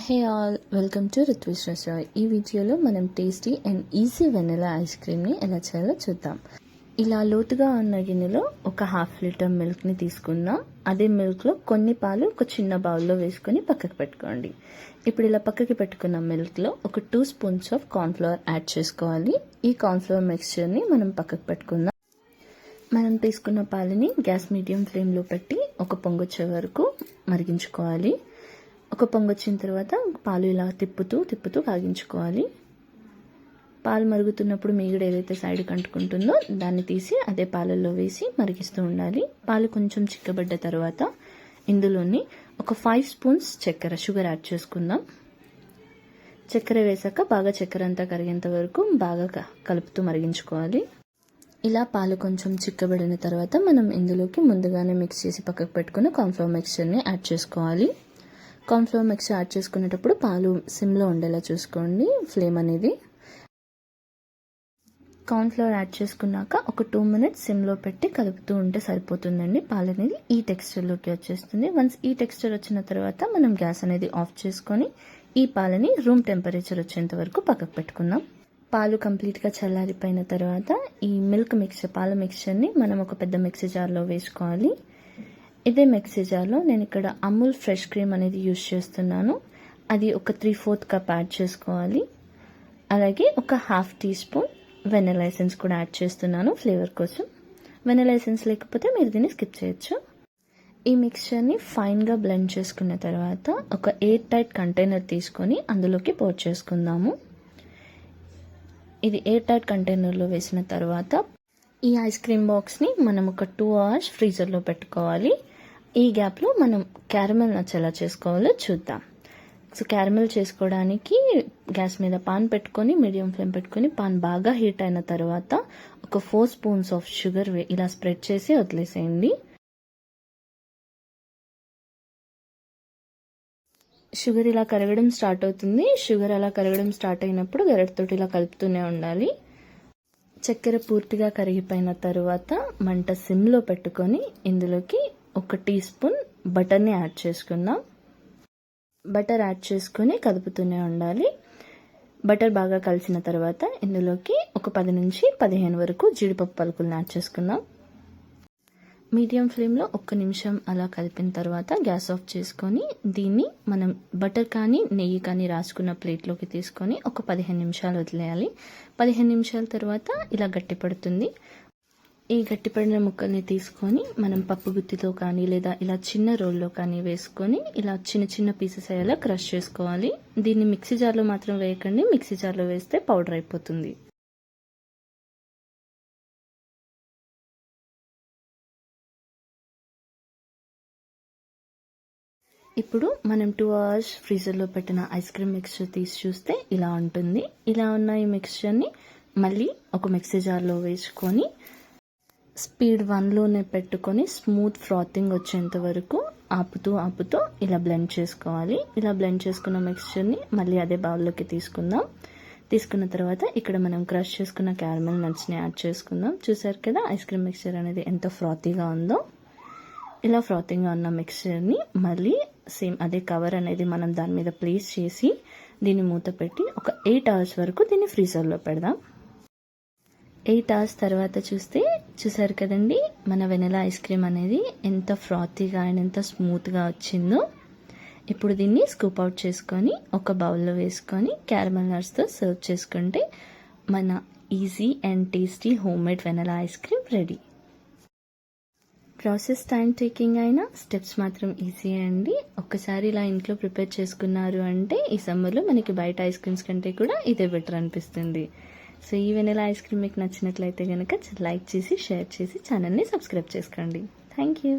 Hey all, welcome to Rithvish restaurant. ఈ వీడియోలో మనం tasty and easy vanilla ice క్రీమ్ని ఎలా చేయాలో చూద్దాం. ఇలా లోతుగా ఉన్న గిన్నెలో ఒక 1/2 లీటర్ మిల్క్ని తీసుకుందాం. అదే మిల్క్లో కొన్ని పాలు ఒక చిన్న బౌల్లో వేసుకొని పక్కకు పెట్టుకోండి. ఇప్పుడు ఇలా పక్కకి పెట్టుకున్న మిల్క్లో ఒక 2 స్పూన్స్ ఆఫ్ కార్న్ఫ్లవర్ యాడ్ చేసుకోవాలి. ఈ కార్న్ఫ్లవర్ మిక్స్చర్ని మనం పక్కకు పెట్టుకుందాం. మనం తీసుకున్న పాలని గ్యాస్ మీడియం ఫ్లేమ్లో పెట్టి ఒక పొంగొచ్చే వరకు మరిగించుకోవాలి. ఒక పొంగొచ్చిన తర్వాత పాలు ఇలా తిప్పుతూ కాగించుకోవాలి. పాలు మరుగుతున్నప్పుడు మీగడ ఏదైతే సైడ్కి అంటుకుంటుందో దాన్ని తీసి అదే పాలల్లో వేసి మరిగిస్తూ ఉండాలి. పాలు కొంచెం చిక్కబడ్డ తర్వాత ఇందులోని ఒక 5 స్పూన్స్ షుగర్ యాడ్ చేసుకుందాం. చక్కెర వేసాక బాగా చక్కెర అంతా కరిగేంత వరకు బాగా కలుపుతూ మరిగించుకోవాలి. ఇలా పాలు కొంచెం చిక్కబడిన తర్వాత మనం ఇందులోకి ముందుగానే మిక్స్ చేసి పక్కకు పెట్టుకుని కార్న్ఫ్లవర్ మిక్స్చర్ని యాడ్ చేసుకోవాలి. కార్న్ఫ్లవర్ మిక్స్ యాడ్ చేసుకునేటప్పుడు పాలు సిమ్లో ఉండేలా చూసుకోండి ఫ్లేమ్ అనేది. కార్న్ఫ్లవర్ యాడ్ చేసుకున్నాక ఒక 2 మినిట్స్ సిమ్లో పెట్టి కలుపుతూ ఉంటే సరిపోతుందండి. పాలు అనేది ఈ టెక్స్చర్లోకి వచ్చేస్తుంది. వన్స్ ఈ టెక్స్చర్ వచ్చిన తర్వాత మనం గ్యాస్ అనేది ఆఫ్ చేసుకొని ఈ పాలని రూమ్ టెంపరేచర్ వచ్చేంత వరకు పక్కకు పెట్టుకుందాం. పాలు కంప్లీట్గా చల్లారిపోయిన తర్వాత ఈ పాల మిక్స్చర్ని మనం ఒక పెద్ద మిక్సీ జార్లో వేసుకోవాలి. ఇదే మిక్సీ జార్లో నేను ఇక్కడ అమూల్ ఫ్రెష్ క్రీమ్ అనేది యూజ్ చేస్తున్నాను. అది ఒక 3/4 కప్ యాడ్ చేసుకోవాలి. అలాగే ఒక 1/2 టీ స్పూన్ వెనిలా ఎసెన్స్ కూడా యాడ్ చేస్తున్నాను ఫ్లేవర్ కోసం. వెనిలా ఎసెన్స్ లేకపోతే మీరు దీన్ని స్కిప్ చేయొచ్చు. ఈ మిక్స్చర్ని ఫైన్గా బ్లెండ్ చేసుకున్న తర్వాత ఒక ఎయిర్ టైట్ కంటైనర్ తీసుకొని అందులోకి పోర్ చేసుకుందాము. ఇది ఎయిర్ టైట్ కంటైనర్లో వేసిన తర్వాత ఈ ఐస్ క్రీమ్ బాక్స్ని మనం ఒక 2 అవర్స్ ఫ్రీజర్లో పెట్టుకోవాలి. ఈ గ్యాప్లో మనం క్యారమెల్ ఎలా చేసుకోవాలో చూద్దాం. సో క్యారమెల్ చేసుకోవడానికి గ్యాస్ మీద పాన్ పెట్టుకొని మీడియం ఫ్లేమ్ పెట్టుకొని పాన్ బాగా హీట్ అయిన తర్వాత ఒక 4 స్పూన్స్ ఆఫ్ షుగర్ ఇలా స్ప్రెడ్ చేసి వదిలేసేయండి. షుగర్ ఇలా కరగడం స్టార్ట్ అవుతుంది. షుగర్ అలా కరగడం స్టార్ట్ అయినప్పుడు గరిటెతోటి ఇలా కలుపుతూనే ఉండాలి. చక్కెర పూర్తిగా కరిగిపోయిన తర్వాత మంట సిమ్లో పెట్టుకొని ఇందులోకి ఒక టీ స్పూన్ బటర్ని యాడ్ చేసుకుందాం. బటర్ యాడ్ చేసుకొని కలుపుతూనే ఉండాలి. బటర్ బాగా కలిసిన తర్వాత ఇందులోకి ఒక 10 నుంచి 15 వరకు జీడిపప్పు పలుకులను యాడ్ చేసుకుందాం. మీడియం ఫ్లేమ్లో 1 నిమిషం అలా కలిపిన తర్వాత గ్యాస్ ఆఫ్ చేసుకొని దీన్ని మనం బటర్ కానీ నెయ్యి కానీ రాసుకున్న ప్లేట్లోకి తీసుకొని ఒక 15 నిమిషాలు వదిలేయాలి. 15 నిమిషాల తర్వాత ఇలా గట్టిపడుతుంది. ఈ గట్టిపడిన ముక్కల్ని తీసుకొని మనం పప్పు గుత్తితో కానీ లేదా ఇలా చిన్న రోల్లో కానీ వేసుకొని ఇలా చిన్న చిన్న పీసెస్ అయ్యేలా క్రష్ చేసుకోవాలి. దీన్ని మిక్సీ జార్లో మాత్రం వేయకండి, మిక్సీ జార్లో వేస్తే పౌడర్ అయిపోతుంది. ఇప్పుడు మనం 2 అవర్స్ ఫ్రీజర్లో పెట్టిన ఐస్ క్రీమ్ మిక్స్చర్ తీసి చూస్తే ఇలా ఉంటుంది. ఇలా ఉన్న ఈ మిక్స్చర్ని మళ్ళీ ఒక మిక్సీ జార్లో వేసుకొని స్పీడ్ 1లోనే పెట్టుకొని స్మూత్ ఫ్రాతింగ్ వచ్చేంత వరకు ఆపుతూ ఇలా బ్లెండ్ చేసుకోవాలి. ఇలా బ్లెండ్ చేసుకున్న మిక్స్చర్ని మళ్ళీ అదే బౌల్లోకి తీసుకుందాం. తీసుకున్న తర్వాత ఇక్కడ మనం క్రష్ చేసుకున్న క్యారమెల్ నట్స్ని యాడ్ చేసుకుందాం. చూసారు కదా ఐస్ క్రీమ్ మిక్స్చర్ అనేది ఎంత ఫ్రాతీగా ఉందో. ఇలా ఫ్రాతింగ్గా ఉన్న మిక్స్చర్ని మళ్ళీ సేమ్ అదే కవర్ అనేది మనం దాని మీద ప్లేస్ చేసి దీన్ని మూత పెట్టి ఒక 8 అవర్స్ వరకు దీన్ని ఫ్రీజర్లో పెడదాం. 8 అవర్స్ తర్వాత చూసారు కదండి మన వెనిలా ఐస్ క్రీమ్ అనేది ఎంత ఫ్రాతీగా అండ్ ఎంత స్మూత్గా వచ్చిందో. ఇప్పుడు దీన్ని స్కూప్ అవుట్ చేసుకొని ఒక బౌల్లో వేసుకొని క్యారమెల్ నట్స్తో సర్వ్ చేసుకుంటే మన easy and tasty home made vanilla ice cream ready. Process time taking అయినా స్టెప్స్ మాత్రం ఈజీ అండి. ఒక్కసారి ఇలా ఇంట్లో ప్రిపేర్ చేసుకున్నారు అంటే ఈ సమ్మర్లో మనకి బయట ఐస్ క్రీమ్స్ కంటే కూడా ఇదే బెటర్ అనిపిస్తుంది. సో ఈ వెనిలా ఐస్ క్రీమ్ మీకు నచ్చినట్లయితే కనుక లైక్ చేసి షేర్ చేసి ఛానల్ని సబ్స్క్రైబ్ చేసుకోండి. Thank you.